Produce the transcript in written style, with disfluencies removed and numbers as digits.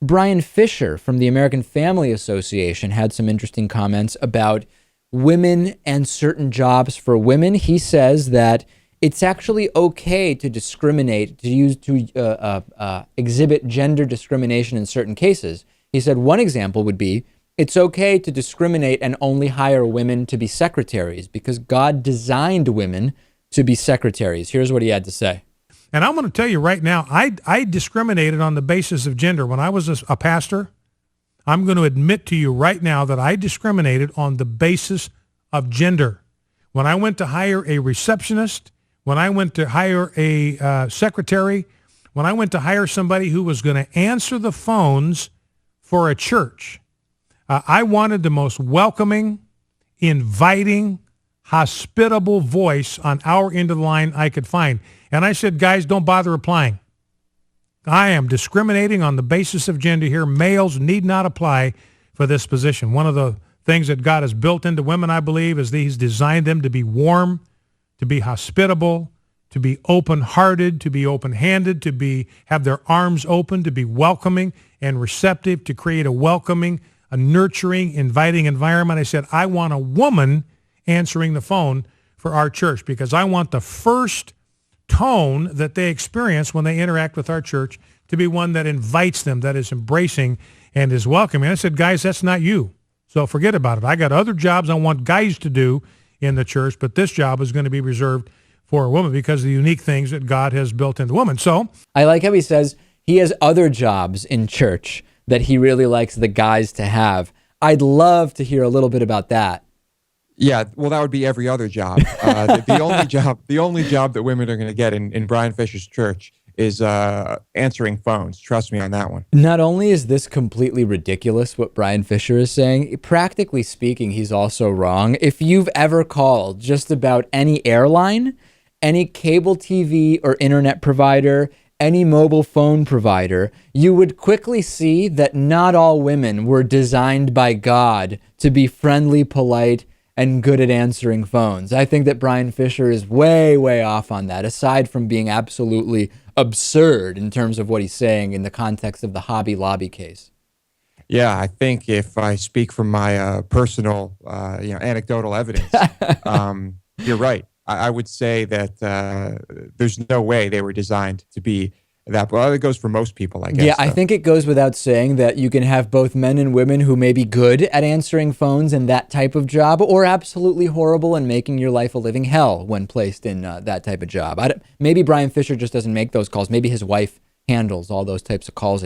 Bryan Fischer from the American Family Association had some interesting comments about women and certain jobs for women. He says that it's actually okay to discriminate, to exhibit gender discrimination in certain cases. He said one example would be, it's okay to discriminate and only hire women to be secretaries because God designed women to be secretaries. Here's what he had to say. And I'm going to tell you right now, I discriminated on the basis of gender. When I was a pastor, I'm going to admit to you right now that I discriminated on the basis of gender. When I went to hire a receptionist, when I went to hire a secretary, when I went to hire somebody who was going to answer the phones for a church, I wanted the most welcoming, inviting, hospitable voice on our end of the line I could find. And I said, guys, don't bother applying. I am discriminating on the basis of gender here. Males need not apply for this position. One of the things that God has built into women, I believe, is that he's designed them to be warm, to be hospitable, to be open-hearted, to be open-handed, to have their arms open, to be welcoming and receptive, to create a welcoming, a nurturing, inviting environment. I said, I want a woman answering the phone for our church because I want the first tone that they experience when they interact with our church to be one that invites them, that is embracing and is welcoming. I said, guys, that's not you. So forget about it. I got other jobs I want guys to do in the church, but this job is going to be reserved for a woman because of the unique things that God has built into women. So I like how he says he has other jobs in church that he really likes the guys to have. I'd love to hear a little bit about that. Yeah, well, that would be every other job. The only job that women are going to get in Bryan Fischer's church is answering phones. Trust me on that one. Not only is this completely ridiculous, what Bryan Fischer is saying, practically speaking, he's also wrong. If you've ever called just about any airline, any cable TV or internet provider, any mobile phone provider, you would quickly see that not all women were designed by God to be friendly, polite, and good at answering phones. I think that Bryan Fischer is way, way off on that, aside from being absolutely absurd in terms of what he's saying in the context of the Hobby Lobby case. Yeah, I think if I speak from my personal, anecdotal evidence, you're right. I would say that there's no way they were designed to be that. Well, it goes for most people, I guess. Yeah, I think it goes without saying that you can have both men and women who may be good at answering phones in that type of job, or absolutely horrible and making your life a living hell when placed in that type of job. Maybe Bryan Fischer just doesn't make those calls. Maybe his wife handles all those types of calls.